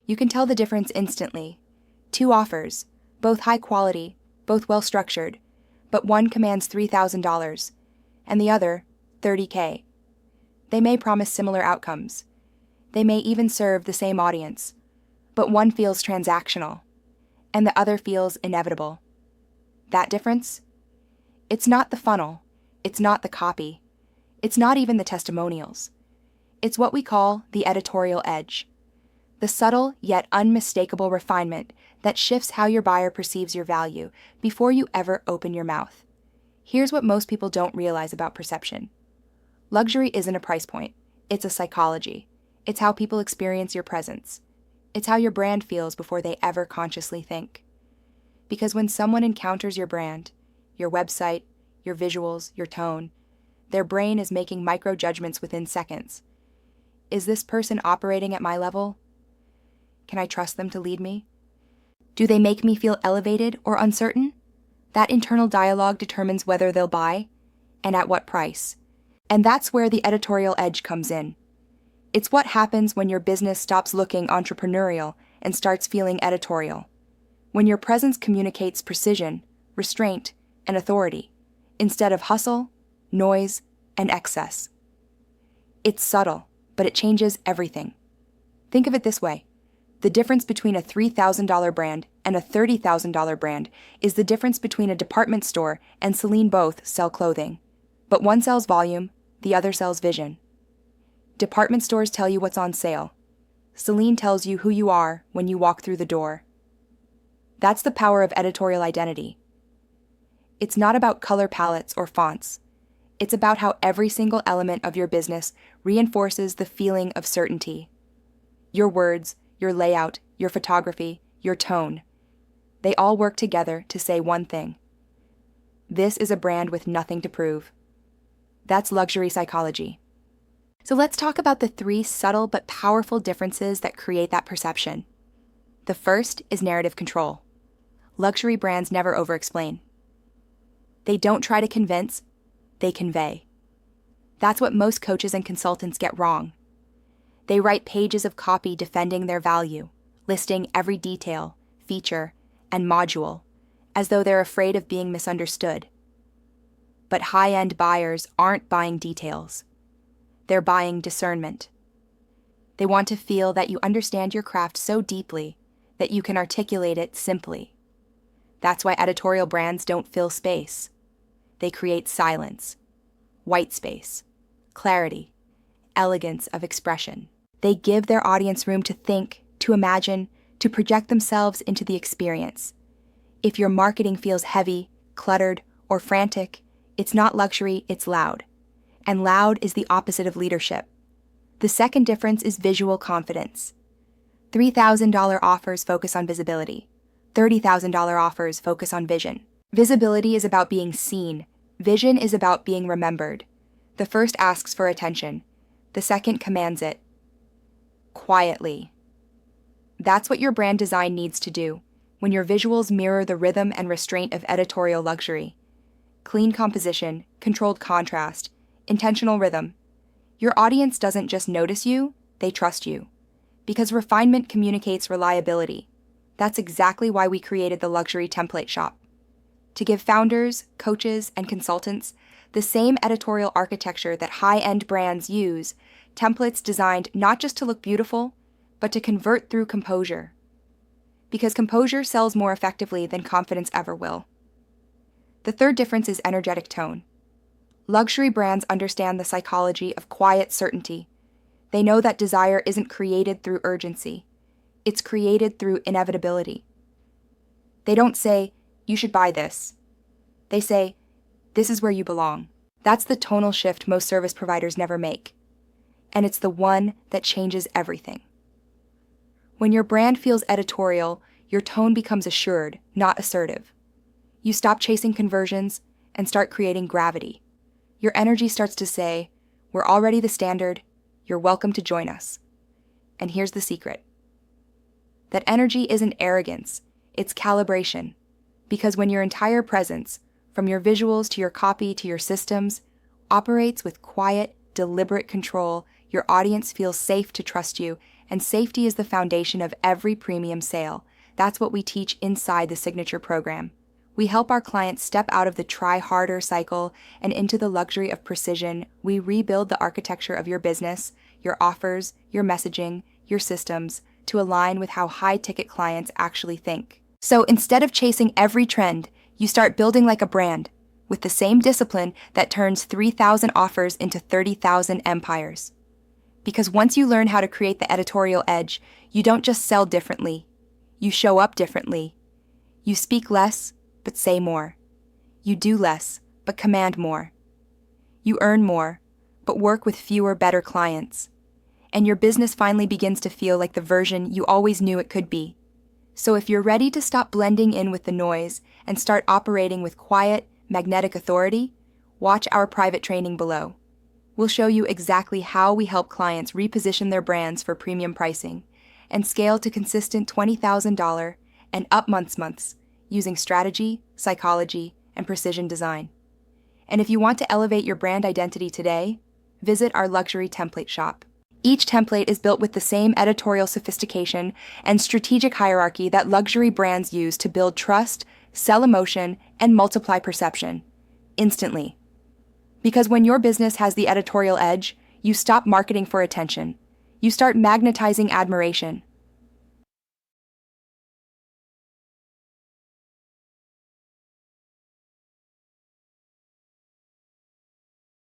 You can tell the difference instantly. Two offers, both high quality, both well structured, but one commands $3,000 and the other $30K. They may promise similar outcomes. They may even serve the same audience, but one feels transactional and the other feels inevitable. That difference? It's not the funnel, it's not the copy, it's not even the testimonials. It's what we call the editorial edge. The subtle yet unmistakable refinement that shifts how your buyer perceives your value before you ever open your mouth. Here's what most people don't realize about perception. Luxury isn't a price point, it's a psychology. It's how people experience your presence. It's how your brand feels before they ever consciously think. Because when someone encounters your brand, your website, your visuals, your tone, their brain is making micro-judgments within seconds. Is this person operating at my level? Can I trust them to lead me? Do they make me feel elevated or uncertain? That internal dialogue determines whether they'll buy, and at what price. And that's where the editorial edge comes in. It's what happens when your business stops looking entrepreneurial and starts feeling editorial. When your presence communicates precision, restraint, and authority, instead of hustle, noise, and excess. It's subtle, but it changes everything. Think of it this way. The difference between a $3,000 brand and a $30,000 brand is the difference between a department store and Celine. Both sell clothing. But one sells volume, the other sells vision. Department stores tell you what's on sale. Celine tells you who you are when you walk through the door. That's the power of editorial identity. It's not about color palettes or fonts. It's about how every single element of your business reinforces the feeling of certainty. Your words, your layout, your photography, your tone. They all work together to say one thing. This is a brand with nothing to prove. That's luxury psychology. So let's talk about the three subtle but powerful differences that create that perception. The first is narrative control. Luxury brands never over-explain. They don't try to convince, they convey. That's what most coaches and consultants get wrong. They write pages of copy defending their value, listing every detail, feature, and module, as though they're afraid of being misunderstood. But high-end buyers aren't buying details. They're buying discernment. They want to feel that you understand your craft so deeply that you can articulate it simply. That's why editorial brands don't fill space. They create silence, white space, clarity, elegance of expression. They give their audience room to think, to imagine, to project themselves into the experience. If your marketing feels heavy, cluttered, or frantic, it's not luxury, it's loud. And loud is the opposite of leadership. The second difference is visual confidence. $3,000 offers focus on visibility. $30,000 offers focus on vision. Visibility is about being seen. Vision is about being remembered. The first asks for attention. The second commands it. Quietly. That's what your brand design needs to do when your visuals mirror the rhythm and restraint of editorial luxury. Clean composition, controlled contrast, intentional rhythm. Your audience doesn't just notice you, they trust you. Because refinement communicates reliability. That's exactly why we created the Luxury Template Shop. To give founders, coaches, and consultants the same editorial architecture that high-end brands use, templates designed not just to look beautiful, but to convert through composure. Because composure sells more effectively than confidence ever will. The third difference is energetic tone. Luxury brands understand the psychology of quiet certainty. They know that desire isn't created through urgency. It's created through inevitability. They don't say, "You should buy this." They say, "This is where you belong." That's the tonal shift most service providers never make. And it's the one that changes everything. When your brand feels editorial, your tone becomes assured, not assertive. You stop chasing conversions and start creating gravity. Your energy starts to say, "We're already the standard, you're welcome to join us." And here's the secret. That energy isn't arrogance, it's calibration. Because when your entire presence, from your visuals to your copy to your systems, operates with quiet, deliberate control, your audience feels safe to trust you and safety is the foundation of every premium sale. That's what we teach inside the Signature program. We help our clients step out of the try harder cycle and into the luxury of precision. We rebuild the architecture of your business, your offers, your messaging, your systems to align with how high-ticket clients actually think. So instead of chasing every trend, you start building like a brand with the same discipline that turns 3,000 offers into 30,000 empires. Because once you learn how to create the editorial edge, you don't just sell differently. You show up differently. You speak less, but say more. You do less, but command more. You earn more, but work with fewer, better clients. And your business finally begins to feel like the version you always knew it could be. So if you're ready to stop blending in with the noise and start operating with quiet, magnetic authority, watch our private training below. We'll show you exactly how we help clients reposition their brands for premium pricing and scale to consistent $20,000 and up months using strategy, psychology, and precision design. And if you want to elevate your brand identity today, visit our luxury template shop. Each template is built with the same editorial sophistication and strategic hierarchy that luxury brands use to build trust, sell emotion, and multiply perception instantly. Because when your business has the editorial edge, you stop marketing for attention. You start magnetizing admiration.